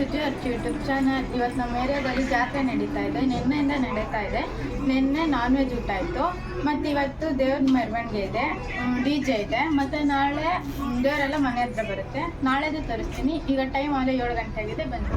Suji ಅರ್ಚಿ YouTube channel. ಇವತ್ತು ನಮ್ಮ ಏರಿಯಾದಲ್ಲಿ ಜಾತ್ರೆ ನಡೀತಾ ಇದೆ, ನಿನ್ನೆಯಿಂದ ನಡೀತಾ ಇದೆ. ನಿನ್ನೆ ನಾನ್ ವೆಜ್ ಊಟ ಆಯಿತು, ಮತ್ತು ಇವತ್ತು ದೇವ್ರ ಮೆರವಣಿಗೆ ಇದೆ, DJ ಇದೆ, ಮತ್ತು ನಾಳೆ ದೇವರೆಲ್ಲ ಮನೆ ಹತ್ರ ಬರುತ್ತೆ. ನಾಳೆದು ತರಿಸ್ತೀನಿ. ಈಗ ಟೈಮ್ ಆಗಲೇ 7 ಗಂಟೆ ಆಗಿದೆ, ಬನ್ನಿ.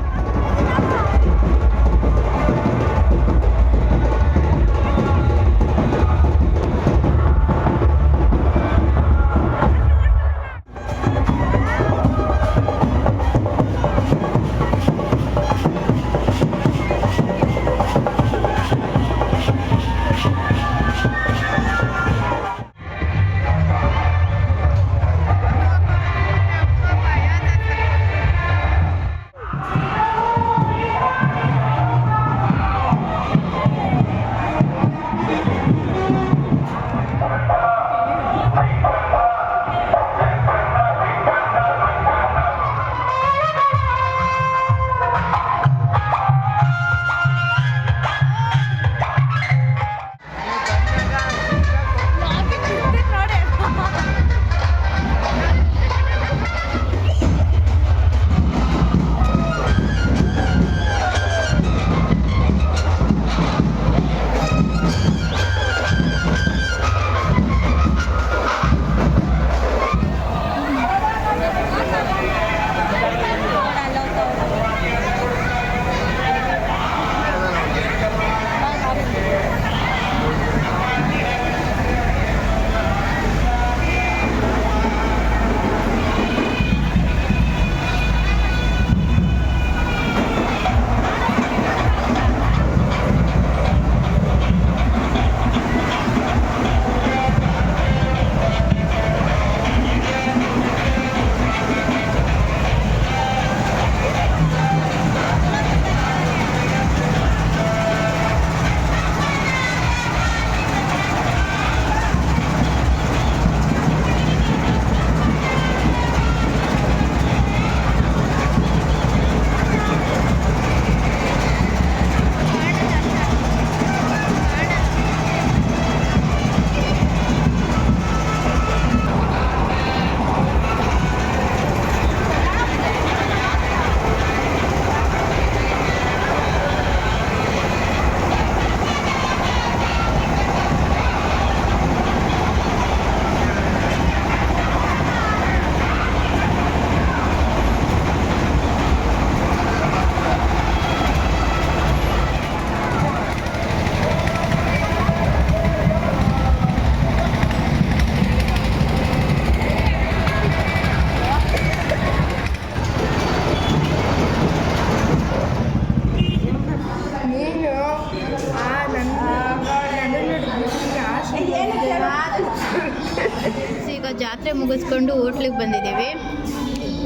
ಈಗ ಜಾತ್ರೆ ಮುಗಿಸ್ಕೊಂಡು ಹೋಟ್ಲಿಗೆ ಬಂದಿದ್ದೀವಿ.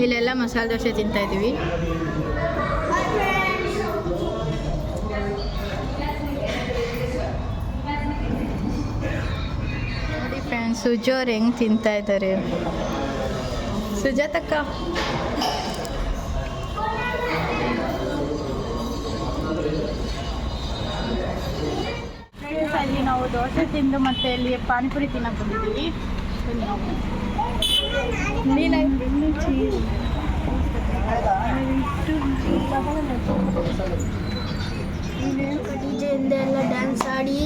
ಇಲ್ಲೆಲ್ಲ ಮಸಾಲೆ ದೋಸೆ ತಿಂತಾಯಿದ್ದೀವಿ. ನೋಡಿ ಫ್ರೆಂಡ್ಸ್, ಸುಜೋರು ಹೆಂಗೆ ತಿಂತಾ ಇದ್ದಾರೆ. ಸುಜಾತಕ್ಕ, ಅಲ್ಲಿ ನಾವು ದೋಸೆ ತಿಂದು ಮತ್ತೆ ಅಲ್ಲಿ ಪಾನಿಪುರಿ ತಿನ್ನಕ್ಕೆ ಬಂದಿದ್ದೀವಿ. ಡಿಜೆಯಿಂದ ಎಲ್ಲ ಡ್ಯಾನ್ಸ್ ಆಡಿ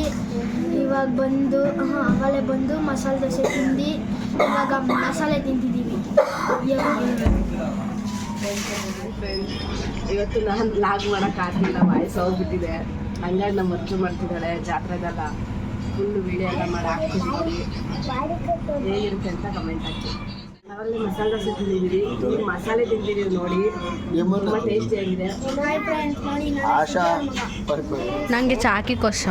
ಇವಾಗ ಬಂದು ಆಮೇಲೆ ಬಂದು ಮಸಾಲೆ ದೋಸೆ ತಿಂದು ಇವಾಗ ಮಸಾಲೆ ತಿಂತಿದ್ದೀವಿ. ಇವತ್ತು ನಾನು ಲಾಗ್ ಮಾಡೋಕ್ಕಾಗಲಿಲ್ಲ, ವಾಯ್ಸ್ ಹೋಗ್ಬಿಟ್ಟಿದೆ. ಹಂಗಾಗಿ ನಮ್ಮ ಅರ್ಜು ಮಾಡ್ತಿದ್ದಾಳೆ. ಜಾತ್ರೆದೆಲ್ಲ ಫುಲ್ ವಿಡಿಯೋ ಎಲ್ಲ ಮಾಡಿ ಹಾಕ್ತಿದ್ದೀವಿ. ಹೇಗಿರುತ್ತೆ ಅಂತ ಕಮೆಂಟ್ ಹಾಕಿ. ನಾವಲ್ಲಿ ಮಸಾಲೆ ದೋಸೆ ತಿಂದಿದ್ದೀವಿ, ಈಗ ಮಸಾಲೆ ತಿಂತಿದ್ದೀವಿ. ನೋಡಿ ತುಂಬ ಟೇಸ್ಟಿಯಾಗಿದೆ. ನನಗೆ ಚಾಕಿ ಕೊಶ.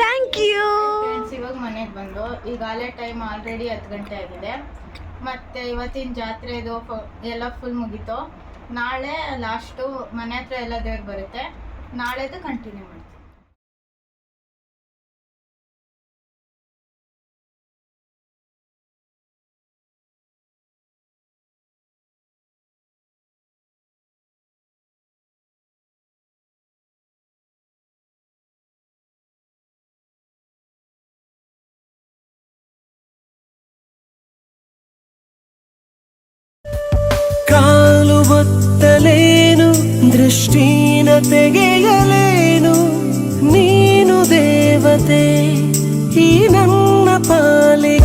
Thank you. ಇವಾಗ ಮನೆಗೆ ಬಂದು ಈಗಾಗಲೇ ಟೈಮ್ ಆಲ್ರೆಡಿ 10 ಗಂಟೆ ಆಗಿದೆ. ಮತ್ತು ಇವತ್ತಿನ ಜಾತ್ರೆದು ಎಲ್ಲ ಫುಲ್ ಮುಗೀತು. ನಾಳೆ ಲಾಸ್ಟು ಮನೆ ಹತ್ರ ಎಲ್ಲ ದೇವ್ರು ಬರುತ್ತೆ. ನಾಳೆದು ಕಂಟಿನ್ಯೂ ಮಾಡಿ. ಒತ್ತಲೇನು ದೃಷ್ಟಿನ ತೆಗೆಯಲೇನು ನೀನು ದೇವತೆ ಈ ನನ್ನ ಪಾಲಿಗೆ